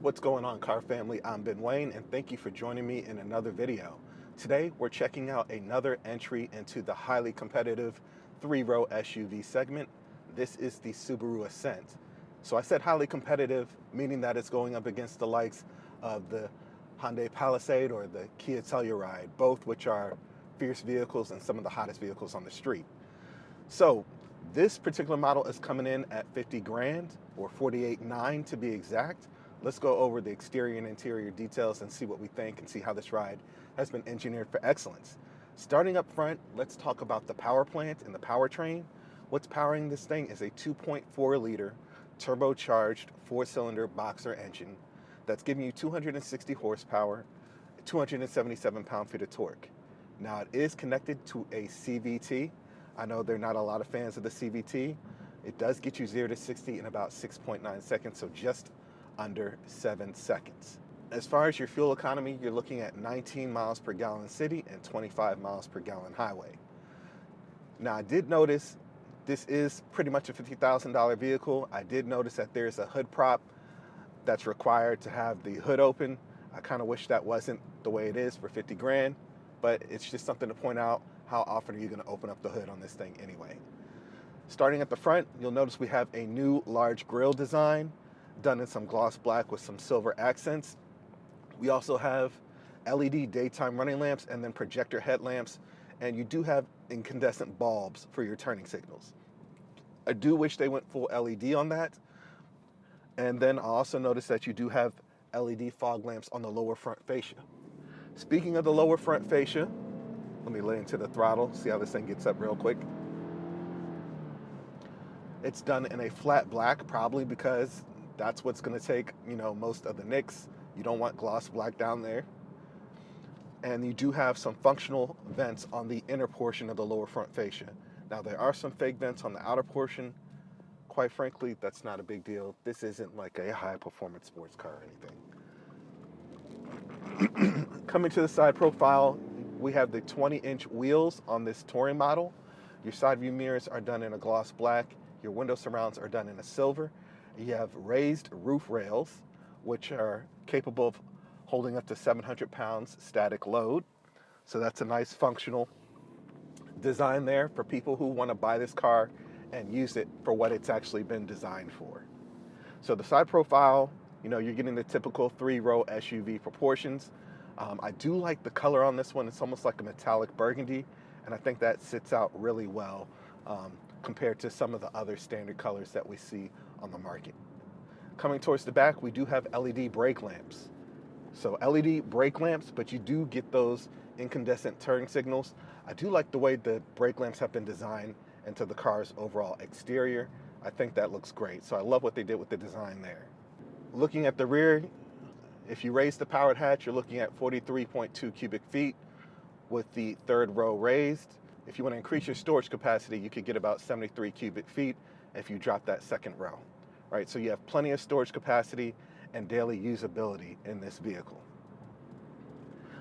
What's going on, car family? I'm Ben Wayne, and thank you for joining me in another video. Today, we're checking out another entry into the highly competitive three-row SUV segment. This is the Subaru Ascent. So I said highly competitive, meaning that it's going up against the likes of the Hyundai Palisade or the Kia Telluride, both which are fierce vehicles and some of the hottest vehicles on the street. So this particular model is coming in at 50 grand, or 48.9 to be exact. Let's go over the exterior and interior details and see what we think and see how this ride has been engineered for excellence. Starting up front, let's talk about the power plant and the powertrain. What's powering this thing is a 2.4 liter turbocharged 4-cylinder boxer engine that's giving you 260 horsepower, 277 pound-feet of torque. Now it is connected to a CVT. I know there are not a lot of fans of the CVT. It does get you 0 to 60 in about 6.9 seconds, so just under 7 seconds. As far as your fuel economy, you're looking at 19 miles per gallon city and 25 miles per gallon highway. Now I did notice this is pretty much a $50,000 vehicle. I did notice that there's a hood prop that's required to have the hood open. I kind of wish that wasn't the way it is for 50 grand, but it's just something to point out. How often are you going to open up the hood on this thing anyway? Starting at the front, you'll notice we have a new large grille design done in some gloss black with some silver accents. We also have LED daytime running lamps and then projector headlamps, and you do have incandescent bulbs for your turning signals. I do wish they went full LED on that. And then I also noticed that you do have LED fog lamps on the lower front fascia. Speaking of the lower front fascia, let me lay into the throttle, see how this thing gets up real quick. It's done in a flat black, probably because that's what's going to take, most of the nicks. You don't want gloss black down there. And you do have some functional vents on the inner portion of the lower front fascia. Now there are some fake vents on the outer portion. Quite frankly, that's not a big deal. This isn't like a high performance sports car or anything. Coming to the side profile, we have the 20-inch wheels on this touring model. Your side view mirrors are done in a gloss black. Your window surrounds are done in a silver. You have raised roof rails, which are capable of holding up to 700 pounds static load. So that's a nice functional design there for people who want to buy this car and use it for what it's actually been designed for. So the side profile, you're getting the typical three-row SUV proportions. I do like the color on this one. It's almost like a metallic burgundy, and I think that sits out really well compared to some of the other standard colors that we see on the market. Coming towards the back, we do have LED brake lamps. So LED brake lamps, but you do get those incandescent turn signals. I do like the way the brake lamps have been designed into the car's overall exterior. I think that looks great. So I love what they did with the design there. Looking at the rear, if you raise the powered hatch, you're looking at 43.2 cubic feet with the third row raised. If you want to increase your storage capacity, you could get about 73 cubic feet if you drop that second row. Right, so you have plenty of storage capacity and daily usability in this vehicle.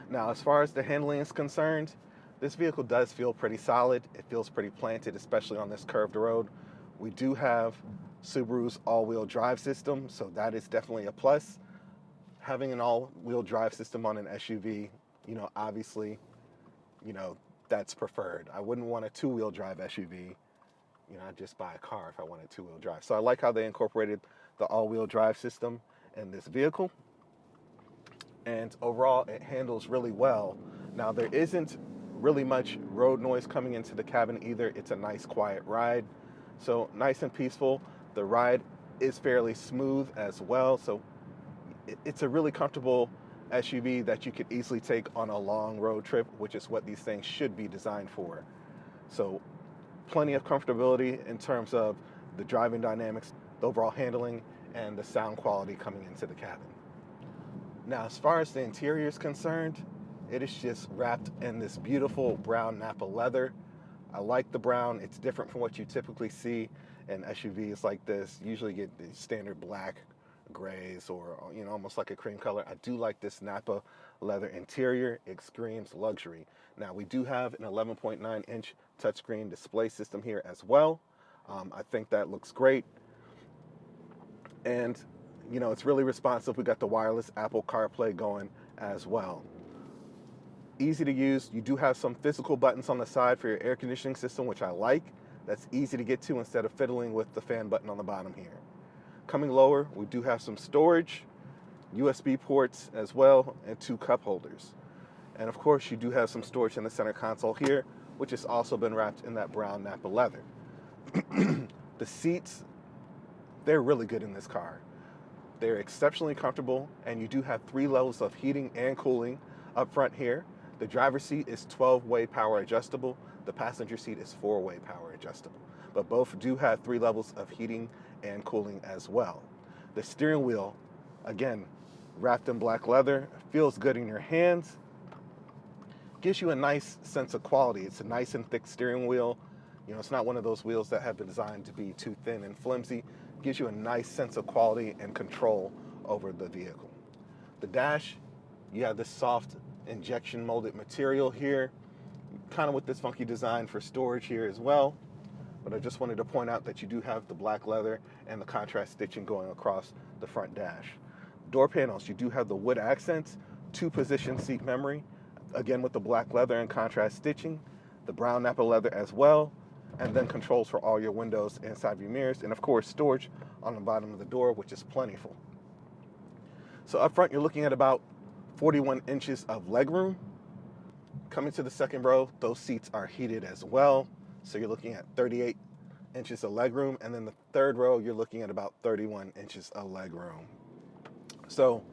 Now, as far as the handling is concerned, this vehicle does feel pretty solid. It feels pretty planted, especially on this curved road. We do have Subaru's all-wheel drive system, so that is definitely a plus. Having an all-wheel drive system on an SUV, obviously, that's preferred. I wouldn't want a two-wheel drive SUV. I'd just buy a car if I wanted two-wheel drive. So I like how they incorporated the all-wheel drive system in this vehicle. And overall, it handles really well. Now, there isn't really much road noise coming into the cabin either. It's a nice, quiet ride. So nice and peaceful. The ride is fairly smooth as well. So it's a really comfortable SUV that you could easily take on a long road trip, which is what these things should be designed for. So plenty of comfortability in terms of the driving dynamics, the overall handling, and the sound quality coming into the cabin. Now, as far as the interior is concerned, it is just wrapped in this beautiful brown Napa leather. I like the brown. It's different from what you typically see in SUVs like this. You usually get the standard black, grays, or almost like a cream color. I do like this Napa leather interior. It screams luxury. Now, we do have an 11.9-inch touchscreen display system here as well. I think that looks great. And You know, it's really responsive. We got the wireless Apple CarPlay going as well. Easy to use. You do have some physical buttons on the side for your air conditioning system, which I like. That's easy to get to instead of fiddling with the fan button on the bottom here. Coming lower, we do have some storage, USB ports as well, and 2 cup holders. And of course, you do have some storage in the center console here, which has also been wrapped in that brown Napa leather. The seats, they're really good in this car. They're exceptionally comfortable, and you do have 3 levels of heating and cooling up front here. The driver's seat is 12-way power adjustable. The passenger seat is 4-way power adjustable. But both do have 3 levels of heating and cooling as well. The steering wheel, again, wrapped in black leather, feels good in your hands. Gives you a nice sense of quality. It's a nice and thick steering wheel. You know, it's not one of those wheels that have been designed to be too thin and flimsy. Gives you a nice sense of quality and control over the vehicle. The dash, you have this soft injection molded material here, kind of with this funky design for storage here as well. But I just wanted to point out that you do have the black leather and the contrast stitching going across the front dash. Door panels, you do have the wood accents, 2-position seat memory, again with the black leather and contrast stitching, the brown Napa leather as well, and then controls for all your windows and side view mirrors, and of course storage on the bottom of the door, which is plentiful. So up front, you're looking at about 41 inches of legroom. Coming to the second row, those seats are heated as well, so you're looking at 38 inches of legroom, and then the third row, you're looking at about 31 inches of legroom. So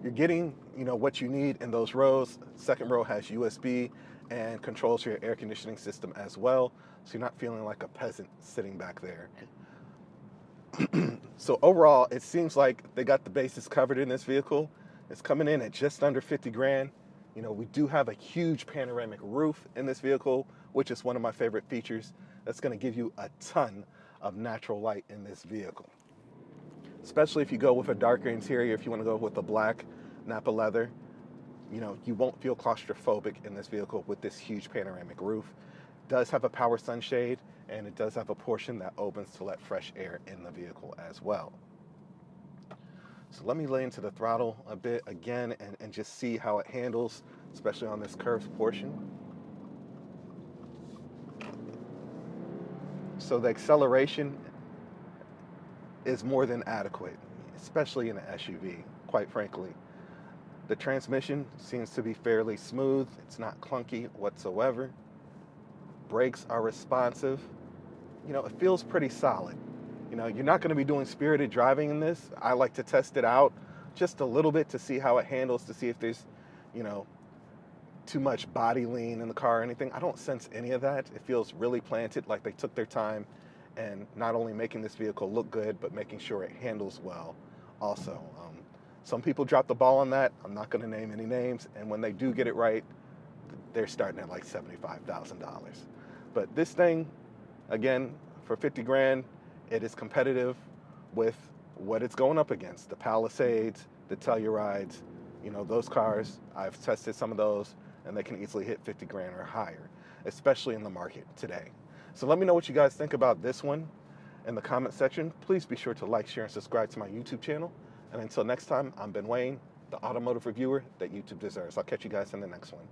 you're getting, you know, what you need in those rows. Second row has USB and controls your air conditioning system as well, so you're not feeling like a peasant sitting back there. So overall, it seems like they got the bases covered in this vehicle. It's coming in at just under 50 grand. You know, we do have a huge panoramic roof in this vehicle, which is one of my favorite features. That's going to give you a ton of natural light in this vehicle. Especially if you go with a darker interior, if you want to go with the black Napa leather, you know, you won't feel claustrophobic in this vehicle with this huge panoramic roof. It does have a power sunshade, and it does have a portion that opens to let fresh air in the vehicle as well. So let me lay into the throttle a bit again and just see how it handles, especially on this curved portion. So the acceleration is more than adequate, especially in an SUV, quite frankly. The transmission seems to be fairly smooth. It's not clunky whatsoever. Brakes are responsive. You know, it feels pretty solid. You know, you're not going to be doing spirited driving in this. I like to test it out just a little bit to see how it handles, to see if there's, you know, too much body lean in the car or anything. I don't sense any of that. It feels really planted, like they took their time and not only making this vehicle look good, but making sure it handles well also. Some people drop the ball on that. I'm not going to name any names. And when they do get it right, they're starting at like $75,000. But this thing, again, for 50 grand, it is competitive with what it's going up against. The Palisades, the Tellurides, you know, those cars, I've tested some of those, and they can easily hit 50 grand or higher, especially in the market today. So let me know what you guys think about this one in the comment section. Please be sure to like, share, and subscribe to my YouTube channel. And until next time, I'm Ben Wayne, the automotive reviewer that YouTube deserves. I'll catch you guys in the next one.